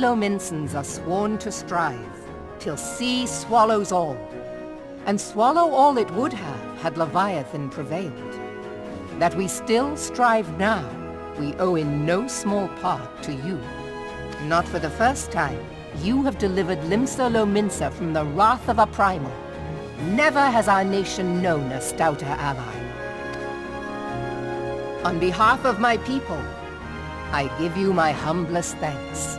Lominsans are sworn to strive, till sea swallows all. And swallow all it would have had Leviathan prevailed. That we still strive now, we owe in no small part to you. Not for the first time, you have delivered Limsa Lominsa from the wrath of a primal. Never has our nation known a stouter ally. On behalf of my people, I give you my humblest thanks.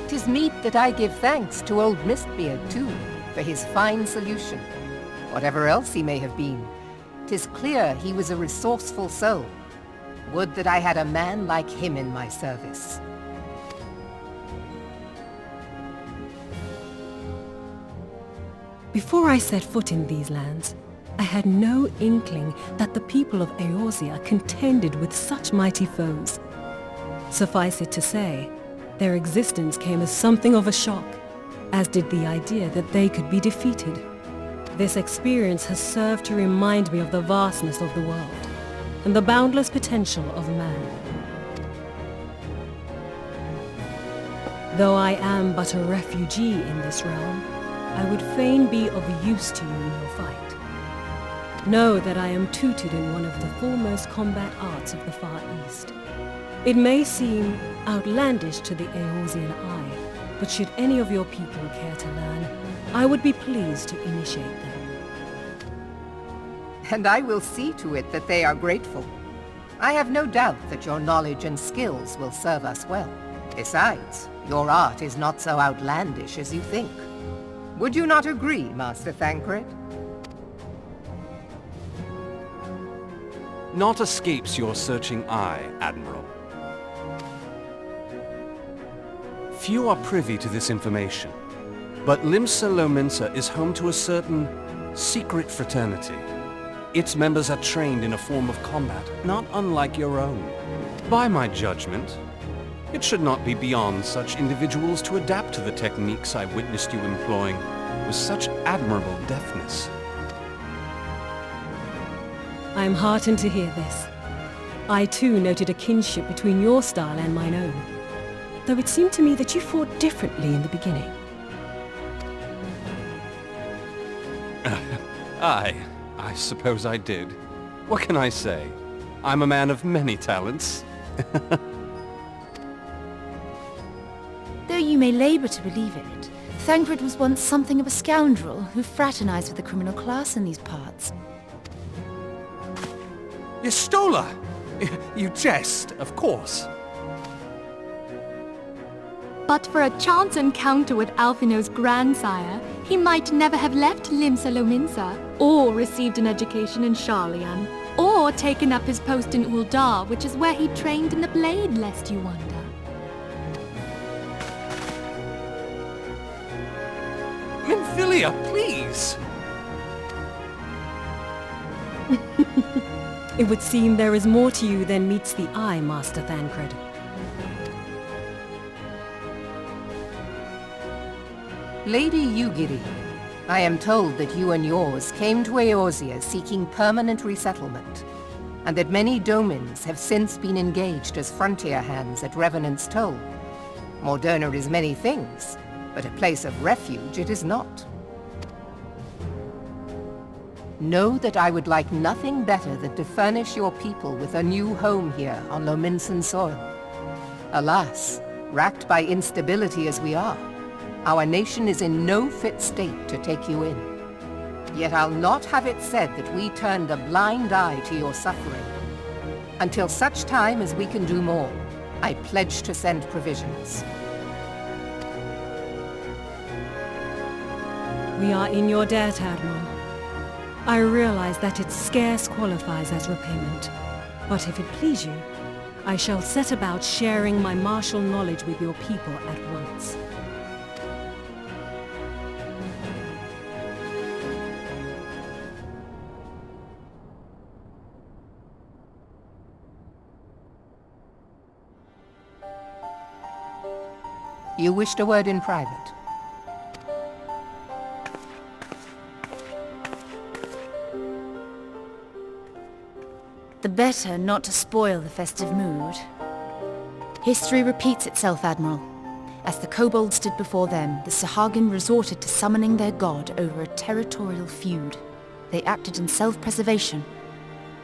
'Tis meet that I give thanks to old Mistbeard, too, for his fine solution. Whatever else he may have been, 'tis clear he was a resourceful soul. Would that I had a man like him in my service. Before I set foot in these lands, I had no inkling that the people of Eorzea contended with such mighty foes. Suffice it to say, their existence came as something of a shock, as did the idea that they could be defeated. This experience has served to remind me of the vastness of the world, and the boundless potential of man. Though I am but a refugee in this realm, I would fain be of use to you in your fight. Know that I am tutored in one of the foremost combat arts of the Far East. It may seem outlandish to the Eorzean eye, but should any of your people care to learn, I would be pleased to initiate them. And I will see to it that they are grateful. I have no doubt that your knowledge and skills will serve us well. Besides, your art is not so outlandish as you think. Would you not agree, Master Thancred? Naught escapes your searching eye, Admiral. Few are privy to this information, but Limsa Lominsa is home to a certain secret fraternity. Its members are trained in a form of combat not unlike your own. By my judgment, it should not be beyond such individuals to adapt to the techniques I witnessed you employing with such admirable deftness. I am heartened to hear this. I too noted a kinship between your style and mine own, though it seemed to me that you fought differently in the beginning. I suppose I did. What can I say? I'm a man of many talents. Though you may labor to believe it, Thancred was once something of a scoundrel who fraternized with the criminal class in these parts. Yestola! You jest, of course. But for a chance encounter with Alphino's grandsire, he might never have left Limsa Lominsa, or received an education in Sharlayan, or taken up his post in Uldar, which is where he trained in the blade, lest you wonder. Minfilia, please! It would seem there is more to you than meets the eye, Master Thancred. Lady Yugiri, I am told that you and yours came to Eorzea seeking permanent resettlement, and that many domins have since been engaged as frontier hands at Revenant's Toll. Morderna is many things, but a place of refuge it is not. Know that I would like nothing better than to furnish your people with a new home here on Lominsan soil. Alas, racked by instability as we are, our nation is in no fit state to take you in. Yet I'll not have it said that we turned a blind eye to your suffering. Until such time as we can do more, I pledge to send provisions. We are in your debt, Admiral. I realize that it scarce qualifies as repayment, but if it please you, I shall set about sharing my martial knowledge with your people at once. You wished a word in private. The better not to spoil the festive mood. History repeats itself, Admiral. As the kobolds did before them, the Sahagin resorted to summoning their god over a territorial feud. They acted in self-preservation.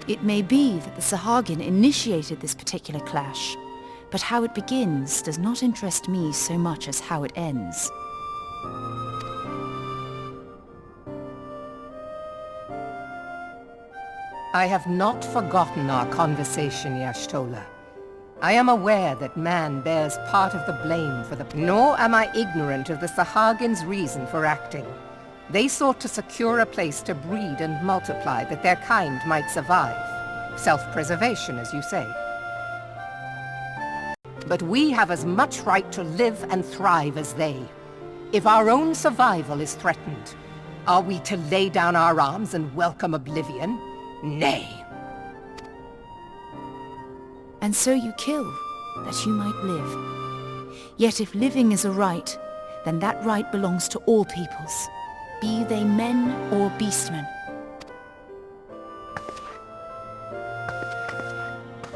It may be that the Sahagin initiated this particular clash, but how it begins does not interest me so much as how it ends. I have not forgotten our conversation, Y'shtola. I am aware that man bears part of the blame for the... Nor am I ignorant of the Sahagin's reason for acting. They sought to secure a place to breed and multiply that their kind might survive. Self-preservation, as you say. But we have as much right to live and thrive as they. If our own survival is threatened, are we to lay down our arms and welcome oblivion? Nay. And so you kill, that you might live. Yet if living is a right, then that right belongs to all peoples, be they men or beastmen.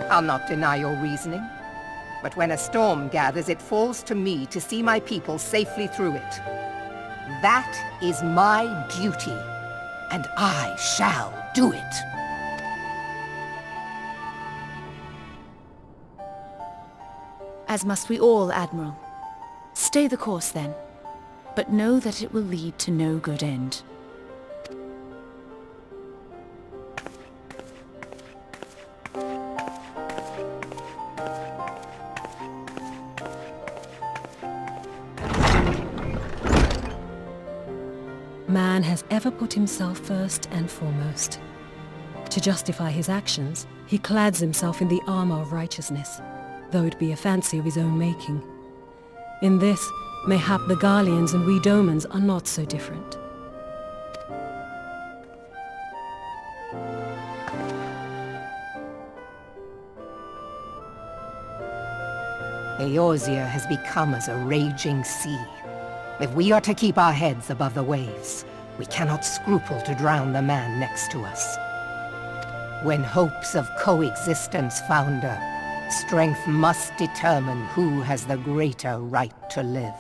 I'll not deny your reasoning, but when a storm gathers, it falls to me to see my people safely through it. That is my duty, and I shall do it. As must we all, Admiral. Stay the course then, but know that it will lead to no good end. Man has ever put himself first and foremost. To justify his actions, he clads himself in the armor of righteousness, though it be a fancy of his own making. In this, mayhap the Garleans and we Domans are not so different. Eorzea has become as a raging sea. If we are to keep our heads above the waves, we cannot scruple to drown the man next to us. When hopes of coexistence founder, strength must determine who has the greater right to live.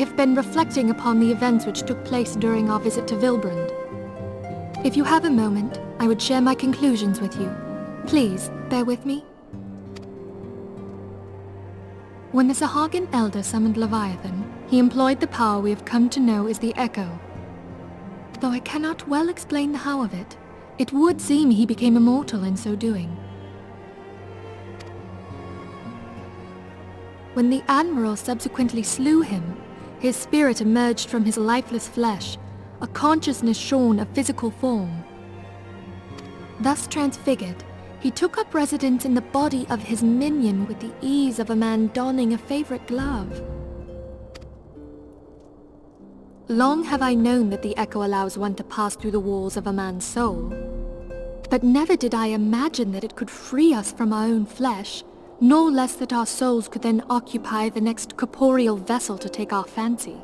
have been reflecting upon the events which took place during our visit to Vilbrand. If you have a moment, I would share my conclusions with you. Please, bear with me. When the Sahagin Elder summoned Leviathan, he employed the power we have come to know as the Echo. Though I cannot well explain the how of it, it would seem he became immortal in so doing. When the Admiral subsequently slew him, his spirit emerged from his lifeless flesh, a consciousness shorn of physical form. Thus transfigured, he took up residence in the body of his minion with the ease of a man donning a favorite glove. Long have I known that the Echo allows one to pass through the walls of a man's soul, but never did I imagine that it could free us from our own flesh, nor less that our souls could then occupy the next corporeal vessel to take our fancy.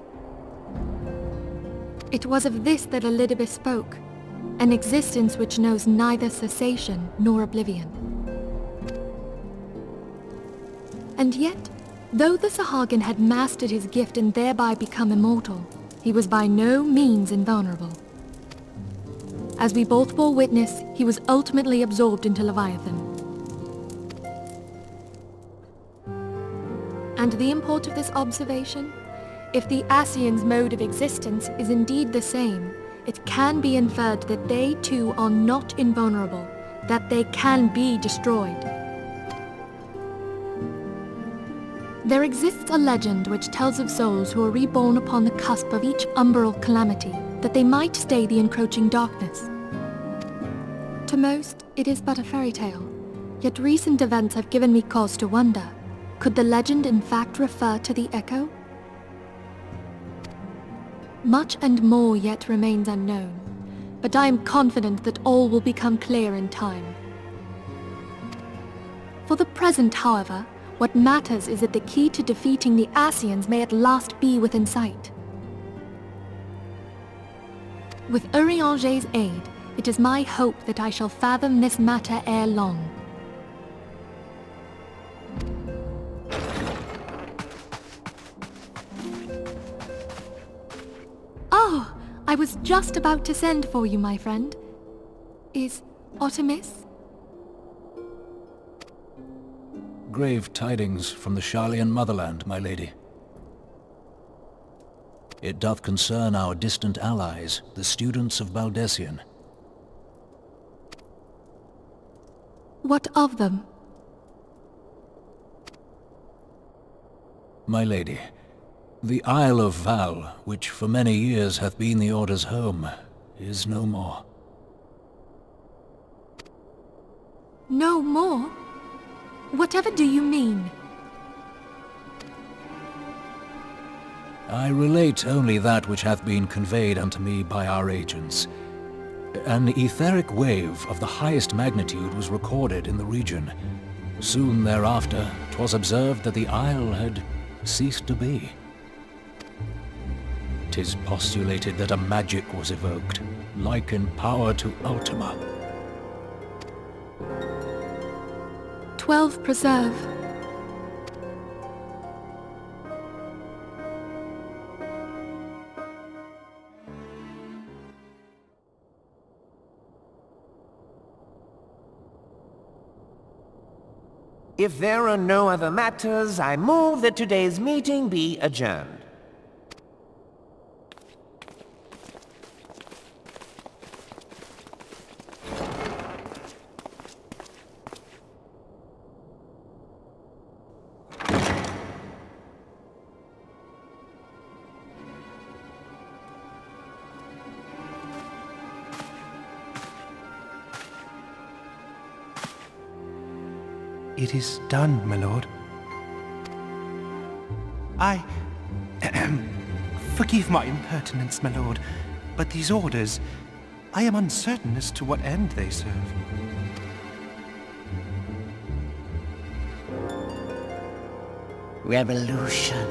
It was of this that Elidibus spoke, an existence which knows neither cessation nor oblivion. And yet, though the Sahagin had mastered his gift and thereby become immortal, he was by no means invulnerable. As we both bore witness, he was ultimately absorbed into Leviathan. And the import of this observation? If the Ascians' mode of existence is indeed the same, it can be inferred that they too are not invulnerable, that they can be destroyed. There exists a legend which tells of souls who are reborn upon the cusp of each umbral calamity, that they might stay the encroaching darkness. To most, it is but a fairy tale, yet recent events have given me cause to wonder, could the legend in fact refer to the Echo? Much and more yet remains unknown, but I am confident that all will become clear in time. For the present, however, what matters is that the key to defeating the Ascians may at last be within sight. With Urianger's aid, it is my hope that I shall fathom this matter ere long. Oh, I was just about to send for you, my friend. Is Artemis? Grave tidings from the Sharlayan motherland, my lady. It doth concern our distant allies, the students of Baldessian. What of them? My lady, the Isle of Val, which for many years hath been the Order's home, is no more. No more? Whatever do you mean? I relate only that which hath been conveyed unto me by our agents. An etheric wave of the highest magnitude was recorded in the region. Soon thereafter, 'twas observed that the isle had ceased to be. 'Tis postulated that a magic was evoked, like in power to Ultima. 12 preserve. If there are no other matters, I move that today's meeting be adjourned. It is done, my lord. Forgive my impertinence, my lord, but these orders, I am uncertain as to what end they serve. Revolution.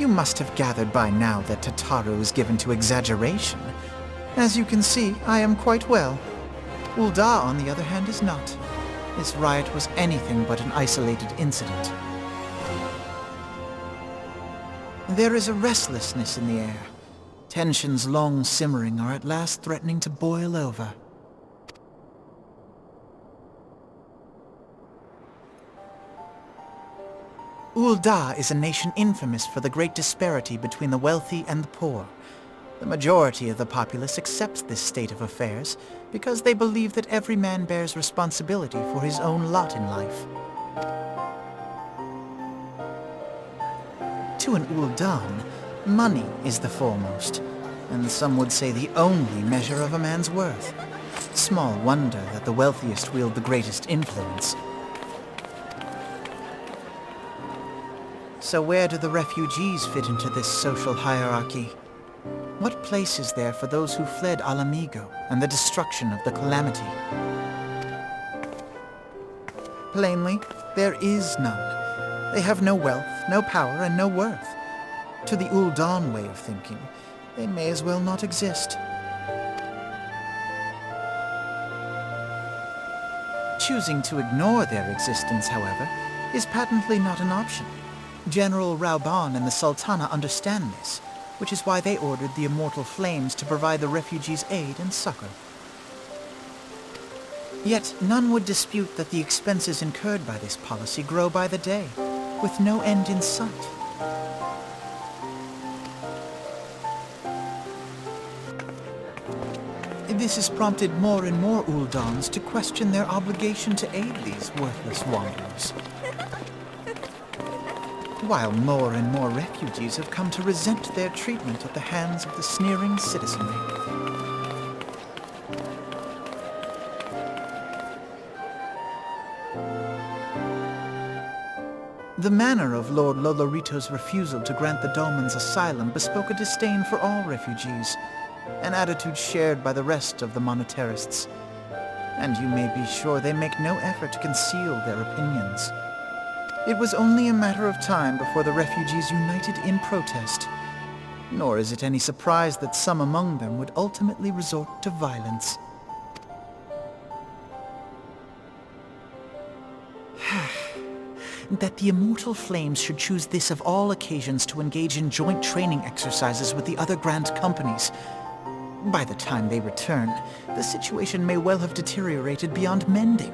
You must have gathered by now that Tataru is given to exaggeration. As you can see, I am quite well. Ul'dah, on the other hand, is not. This riot was anything but an isolated incident. There is a restlessness in the air, Tensions long simmering are at last threatening to boil over. Ul'dah is a nation infamous for the great disparity between the wealthy and the poor. The majority of the populace accepts this state of affairs because they believe that every man bears responsibility for his own lot in life. To an Ul'dan, money is the foremost, and some would say the only measure of a man's worth. Small wonder that the wealthiest wield the greatest influence. So where do the refugees fit into this social hierarchy? What place is there for those who fled Ala Mhigo and the destruction of the Calamity? Plainly, there is none. They have no wealth, no power, and no worth. To the Ul'dan way of thinking, they may as well not exist. Choosing to ignore their existence, however, is patently not an option. General Rauban and the Sultana understand this, which is why they ordered the Immortal Flames to provide the refugees aid and succor. Yet none would dispute that the expenses incurred by this policy grow by the day, with no end in sight. This has prompted more and more Ul'dans to question their obligation to aid these worthless wanderers, while more and more refugees have come to resent their treatment at the hands of the sneering citizenry. The manner of Lord Lolorito's refusal to grant the Dolmens asylum bespoke a disdain for all refugees, an attitude shared by the rest of the monetarists, and you may be sure they make no effort to conceal their opinions. It was only a matter of time before the refugees united in protest, nor is it any surprise that some among them would ultimately resort to violence. That the Immortal Flames should choose this of all occasions to engage in joint training exercises with the other Grand Companies. By the time they return, the situation may well have deteriorated beyond mending.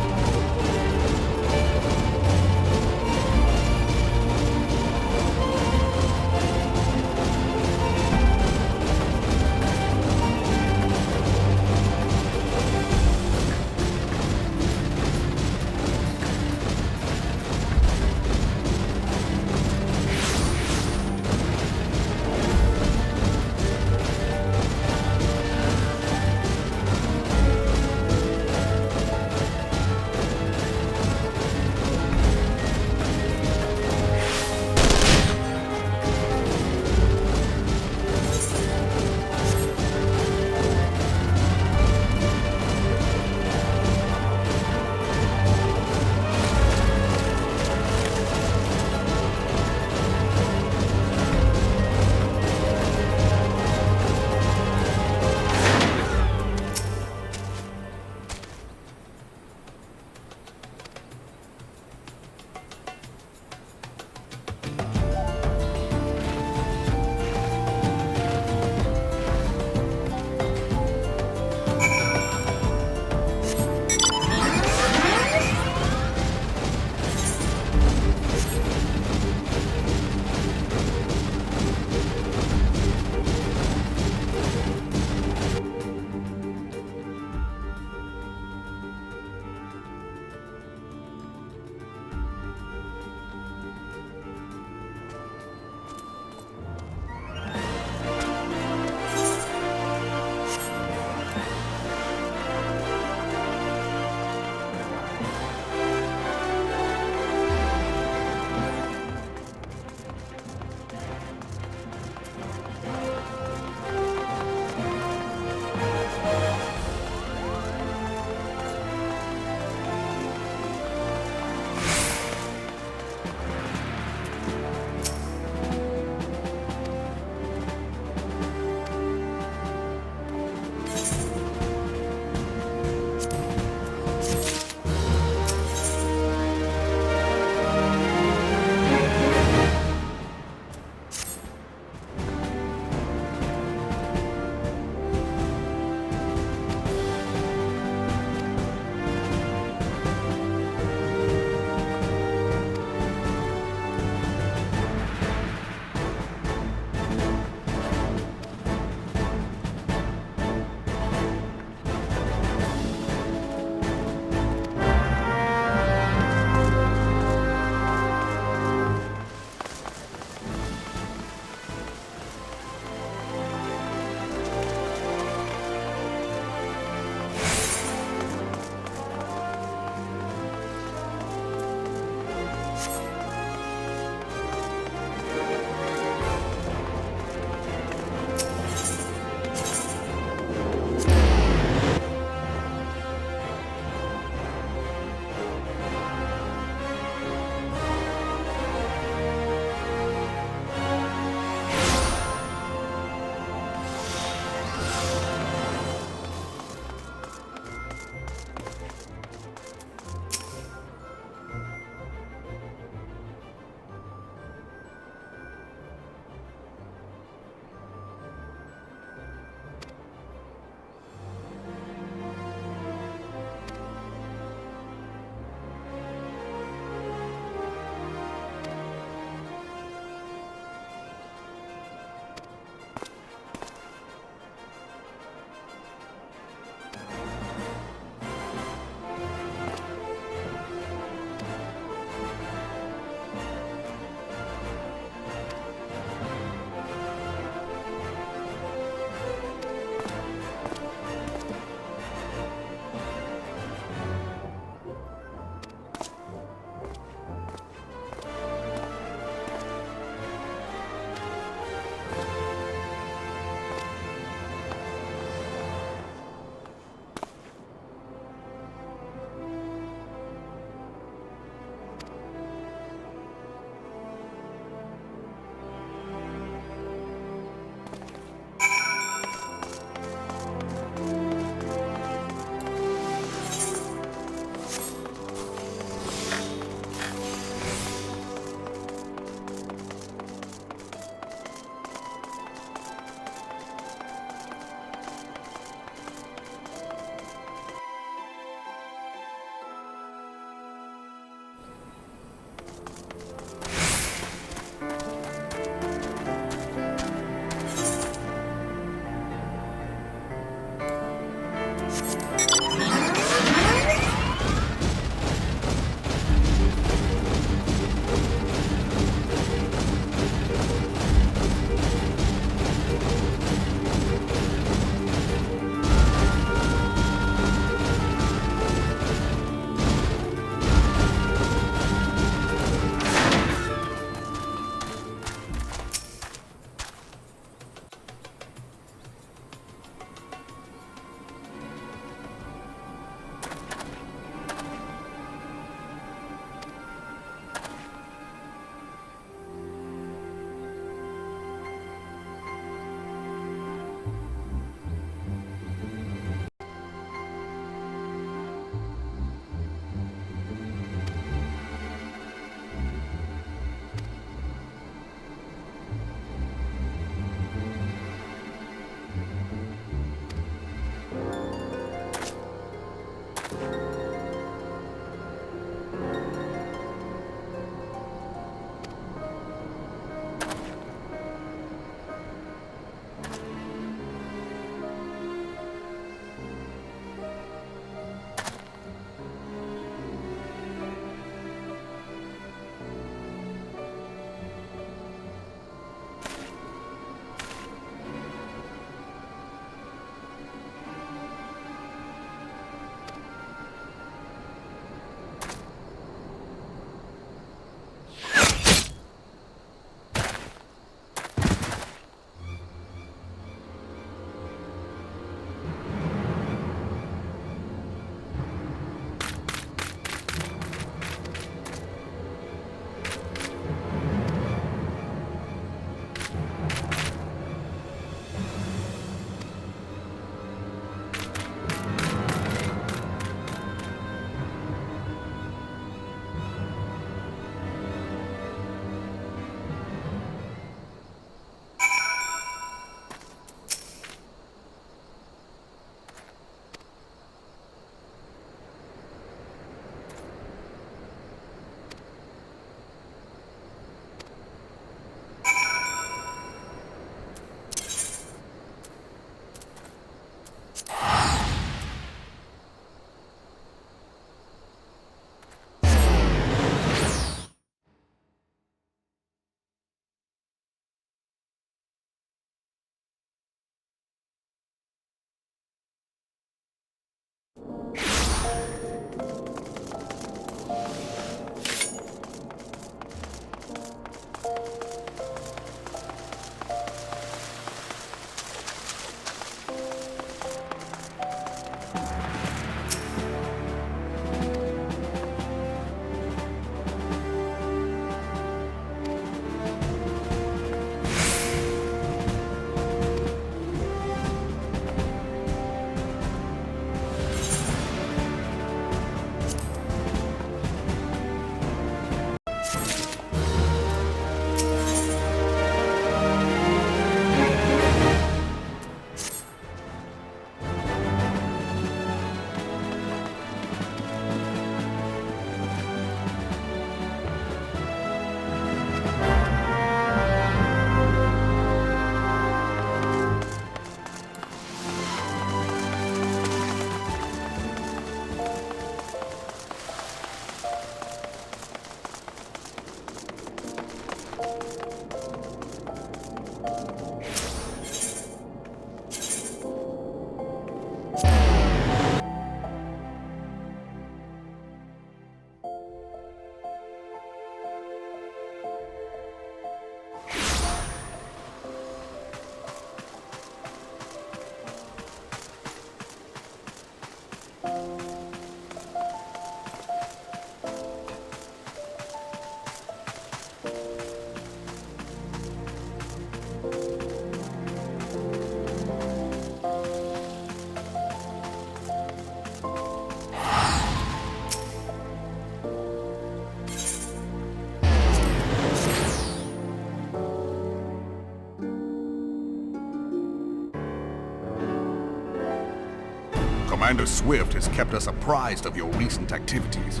Commander Swift has kept us apprised of your recent activities.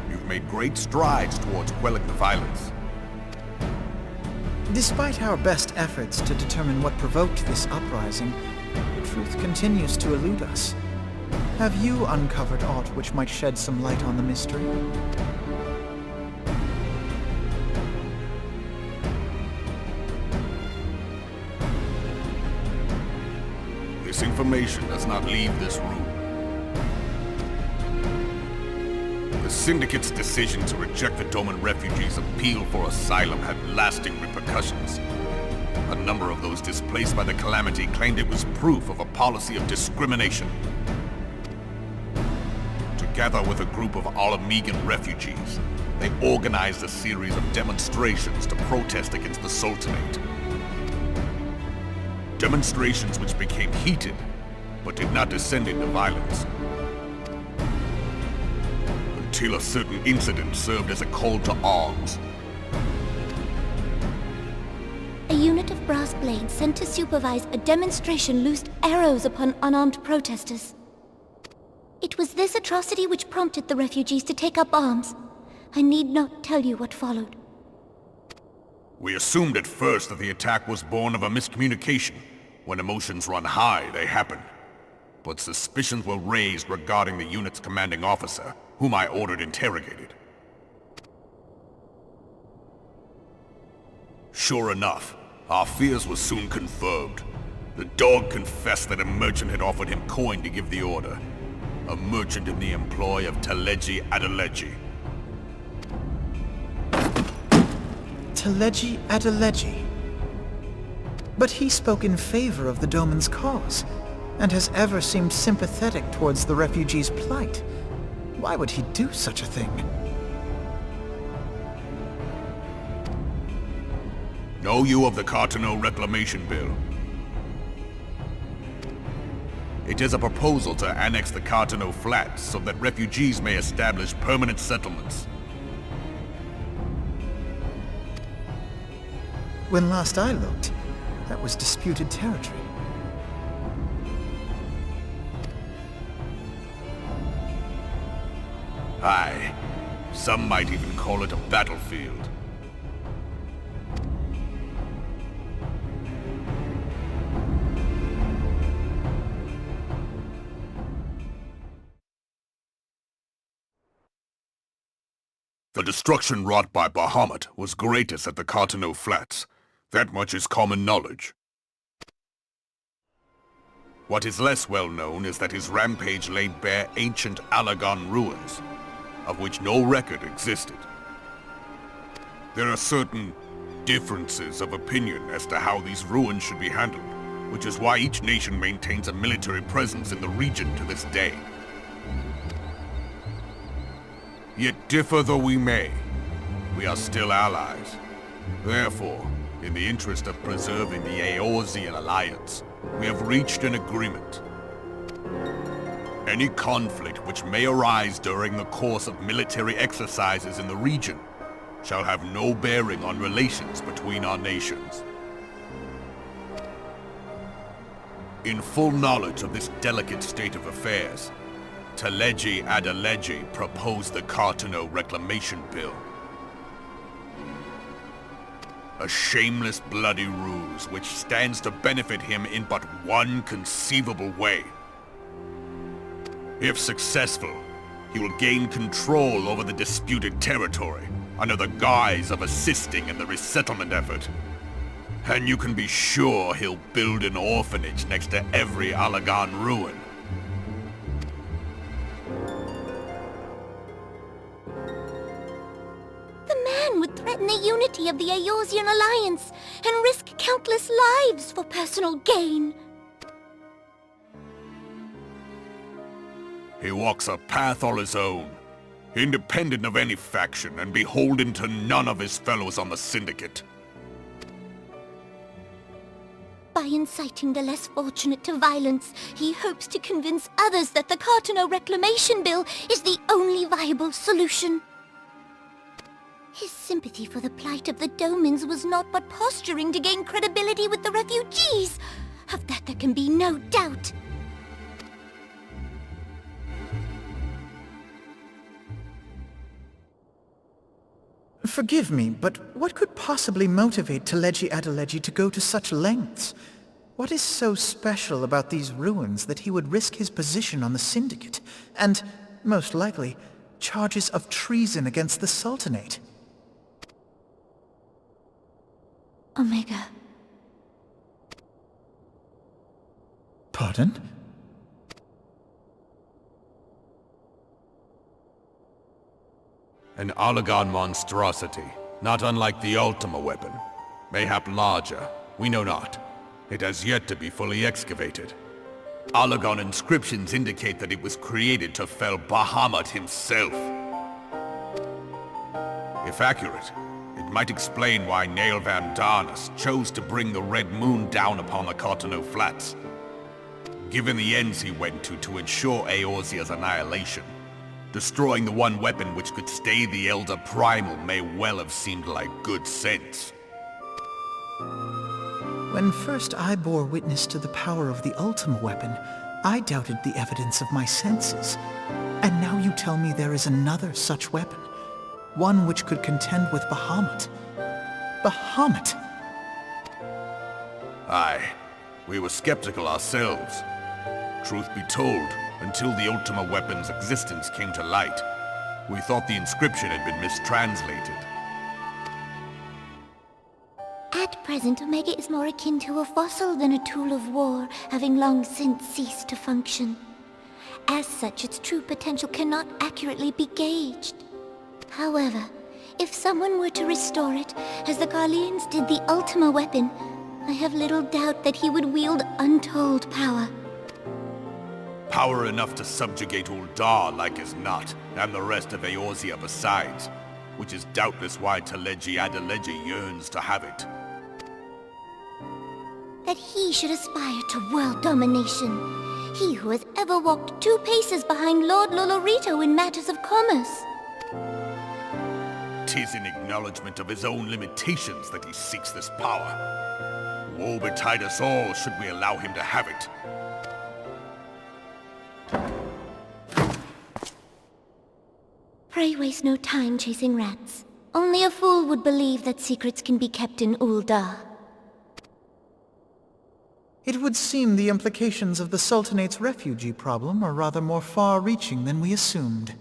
You've made great strides towards quelling the violence. Despite our best efforts to determine what provoked this uprising, the truth continues to elude us. Have you uncovered aught which might shed some light on the mystery? This information does not leave this room. The Syndicate's decision to reject the Doman refugees' appeal for asylum had lasting repercussions. A number of those displaced by the Calamity claimed it was proof of a policy of discrimination. Together with a group of Alamegan refugees, they organized a series of demonstrations to protest against the Sultanate. Demonstrations which became heated, but did not descend into violence. Until a certain incident served as a call to arms. A unit of brass blades sent to supervise a demonstration loosed arrows upon unarmed protesters. It was this atrocity which prompted the refugees to take up arms. I need not tell you what followed. We assumed at first that the attack was born of a miscommunication. When emotions run high, they happen. But suspicions were raised regarding the unit's commanding officer, whom I ordered interrogated. Sure enough, our fears were soon confirmed. The dog confessed that a merchant had offered him coin to give the order. A merchant in the employ of Teleji Adeleji. Teleji Adeleji? But he spoke in favor of the Doman's cause, and has ever seemed sympathetic towards the refugees' plight. Why would he do such a thing? Know you of the Cartano Reclamation Bill? It is a proposal to annex the Cartano Flats so that refugees may establish permanent settlements. When last I looked, that was disputed territory. Aye. Some might even call it a battlefield. The destruction wrought by Bahamut was greatest at the Cartano Flats. That much is common knowledge. What is less well known is that his rampage laid bare ancient Alagon ruins, of which no record existed. There are certain differences of opinion as to how these ruins should be handled, which is why each nation maintains a military presence in the region to this day. Yet differ though we may, we are still allies. Therefore, in the interest of preserving the Eorzean alliance, we have reached an agreement. Any conflict which may arise during the course of military exercises in the region shall have no bearing on relations between our nations. In full knowledge of this delicate state of affairs, Teleji Adeleji proposed the Cartano Reclamation Bill. A shameless bloody ruse which stands to benefit him in but one conceivable way. If successful, he will gain control over the disputed territory under the guise of assisting in the resettlement effort. And you can be sure he'll build an orphanage next to every Alagon ruin. Would threaten the unity of the Eorzean alliance and risk countless lives for personal gain. He walks a path all his own, independent of any faction and beholden to none of his fellows on the Syndicate. By inciting the less fortunate to violence, he hopes to convince others that the Cartano Reclamation Bill is the only viable solution. His sympathy for the plight of the Domans was not but posturing to gain credibility with the refugees. Of that there can be no doubt. Forgive me, but what could possibly motivate Teleji Adeleji to go to such lengths? What is so special about these ruins that he would risk his position on the Syndicate, and, most likely, charges of treason against the Sultanate? Omega. Pardon? An Allagan monstrosity, not unlike the Ultima weapon. Mayhap larger, we know not. It has yet to be fully excavated. Allagan inscriptions indicate that it was created to fell Bahamut himself. If accurate, it might explain why Nail Van Darnus chose to bring the Red Moon down upon the Cotonou Flats. Given the ends he went to ensure Eorzea's annihilation, destroying the one weapon which could stay the Elder Primal may well have seemed like good sense. When first I bore witness to the power of the Ultima weapon, I doubted the evidence of my senses. And now you tell me there is another such weapon. One which could contend with Bahamut. Bahamut! Aye, we were skeptical ourselves. Truth be told, until the Ultima weapon's existence came to light, we thought the inscription had been mistranslated. At present, Omega is more akin to a fossil than a tool of war, having long since ceased to function. As such, its true potential cannot accurately be gauged. However, if someone were to restore it, as the Garleans did the Ultima weapon, I have little doubt that he would wield untold power. Power enough to subjugate Ul'dah like as not, and the rest of Eorzea besides, which is doubtless why Teleji Adeleji yearns to have it. That he should aspire to world domination. He who has ever walked 2 paces behind Lord Lolorito in matters of commerce. 'Tis in acknowledgement of his own limitations that he seeks this power. Woe betide us all should we allow him to have it. Pray waste no time chasing rats. Only a fool would believe that secrets can be kept in Ul'dah. It would seem the implications of the Sultanate's refugee problem are rather more far-reaching than we assumed.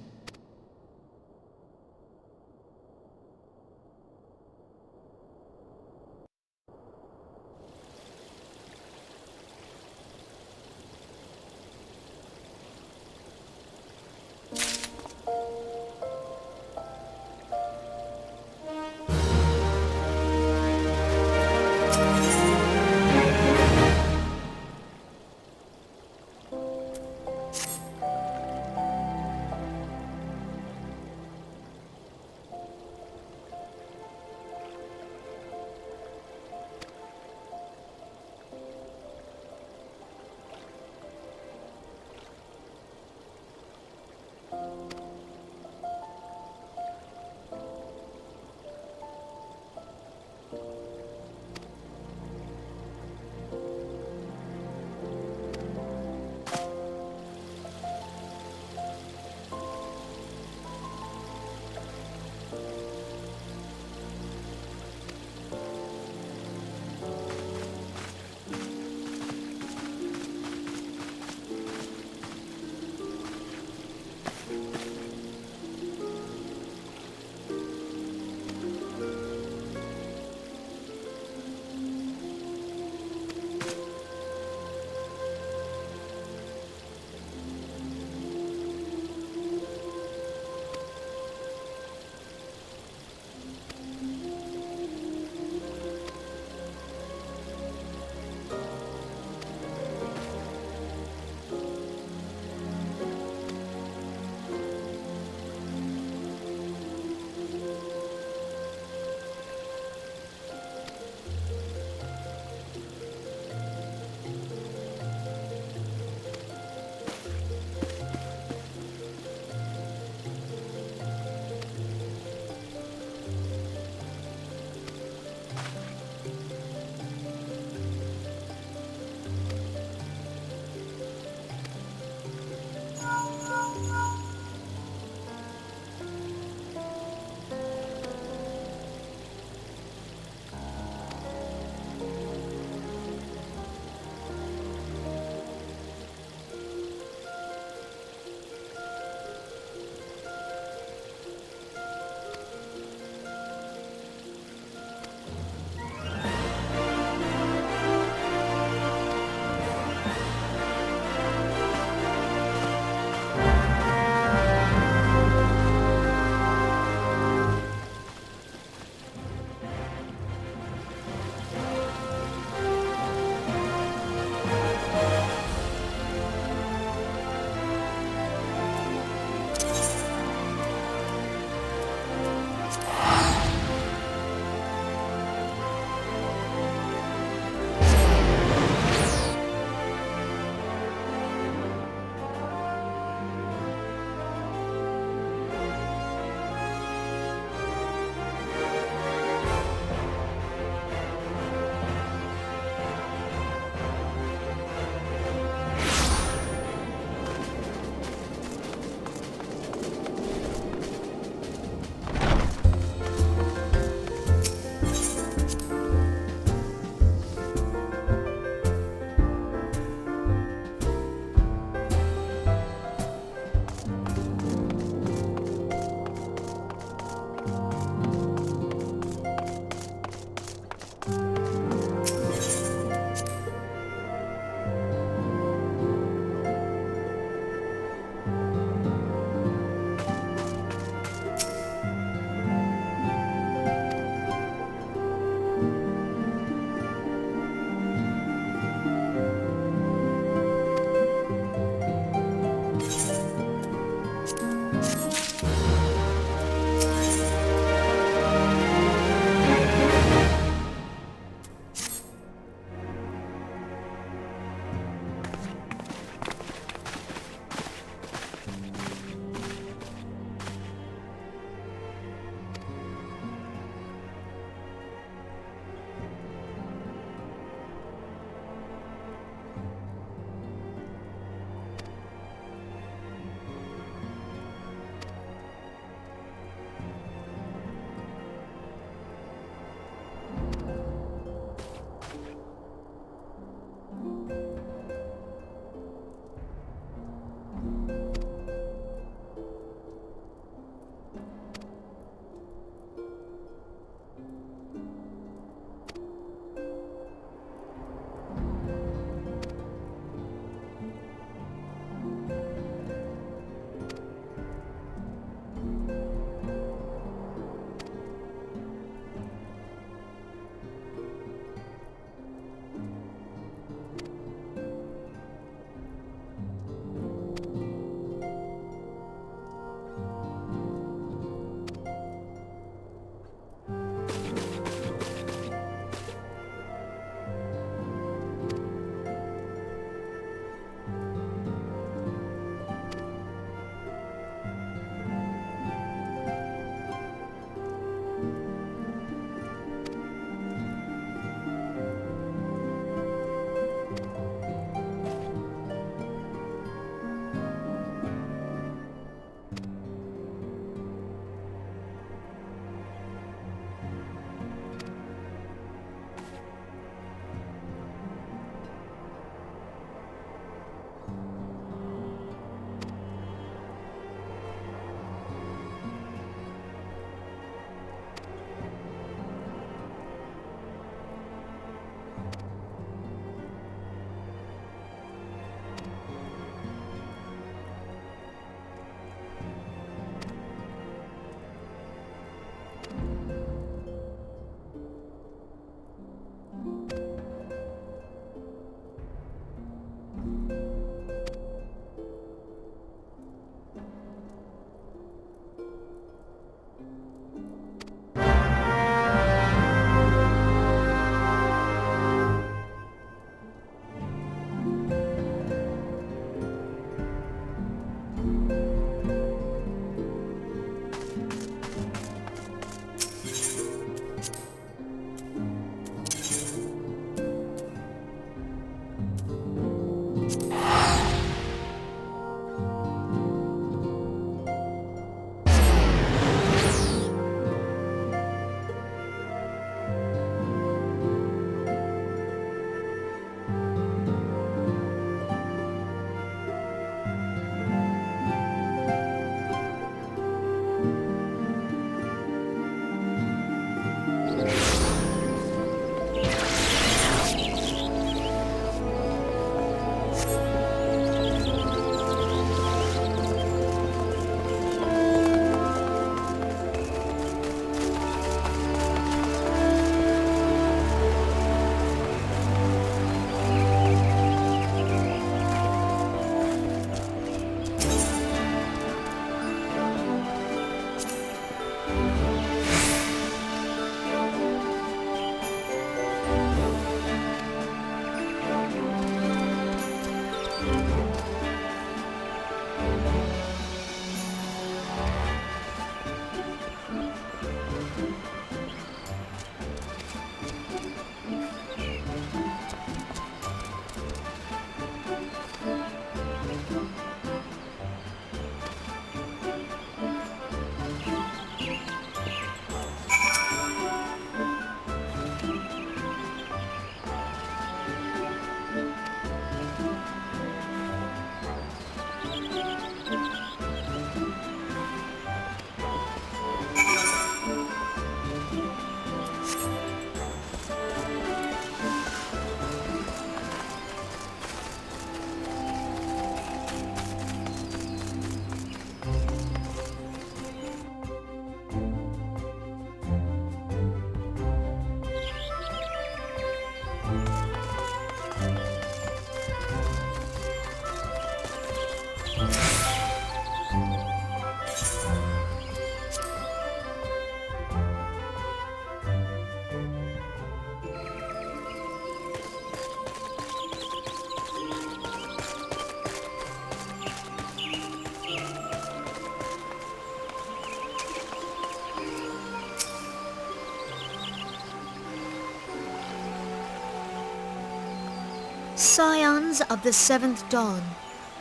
Scions of the Seventh Dawn,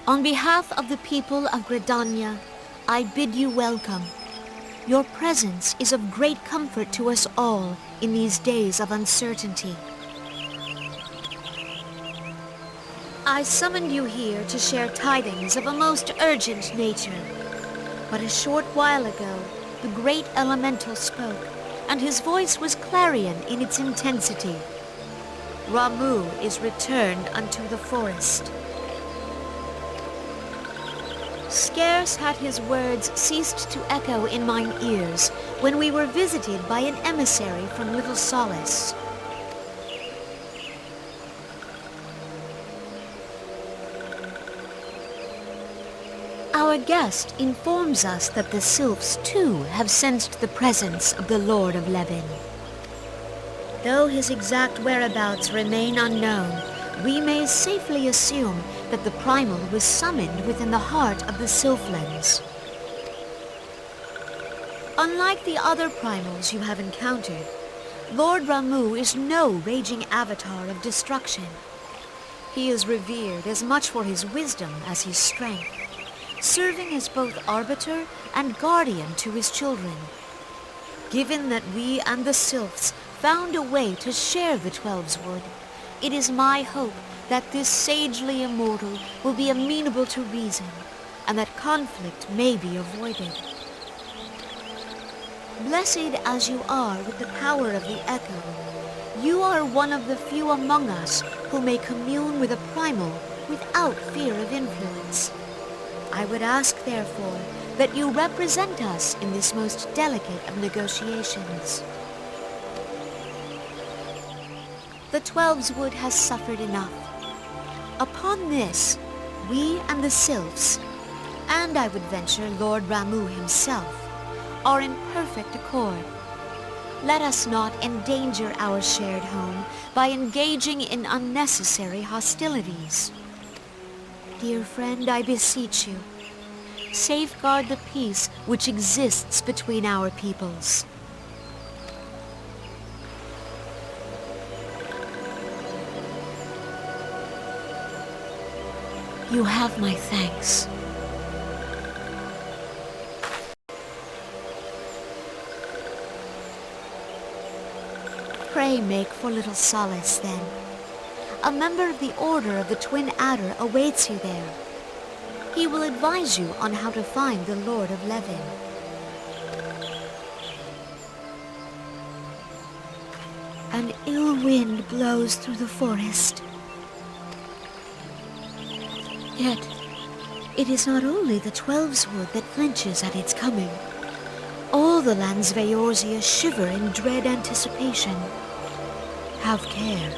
on behalf of the people of Gridania, I bid you welcome. Your presence is of great comfort to us all in these days of uncertainty. I summoned you here to share tidings of a most urgent nature. But a short while ago, the great elemental spoke, and his voice was clarion in its intensity. Ramuh is returned unto the forest. Scarce had his words ceased to echo in mine ears when we were visited by an emissary from Little Solace. Our guest informs us that the sylphs too have sensed the presence of the Lord of Levin. Though his exact whereabouts remain unknown, we may safely assume that the primal was summoned within the heart of the Sylphlands. Unlike the other primals you have encountered, Lord Ramuh is no raging avatar of destruction. He is revered as much for his wisdom as his strength, serving as both arbiter and guardian to his children. Given that we and the Sylphs found a way to share the Twelves Wood, it is my hope that this sagely immortal will be amenable to reason, and that conflict may be avoided. Blessed as you are with the power of the Echo, you are one of the few among us who may commune with a primal without fear of influence. I would ask, therefore, that you represent us in this most delicate of negotiations. The Twelves Wood has suffered enough. Upon this, we and the Sylphs, and I would venture Lord Ramuh himself, are in perfect accord. Let us not endanger our shared home by engaging in unnecessary hostilities. Dear friend, I beseech you, safeguard the peace which exists between our peoples. You have my thanks. Pray make for Little Solace, then. A member of the Order of the Twin Adder awaits you there. He will advise you on how to find the Lord of Levin. An ill wind blows through the forest. Yet, it is not only the Twelves Wood that flinches at its coming. All the lands of Eorzea shiver in dread anticipation. Have care.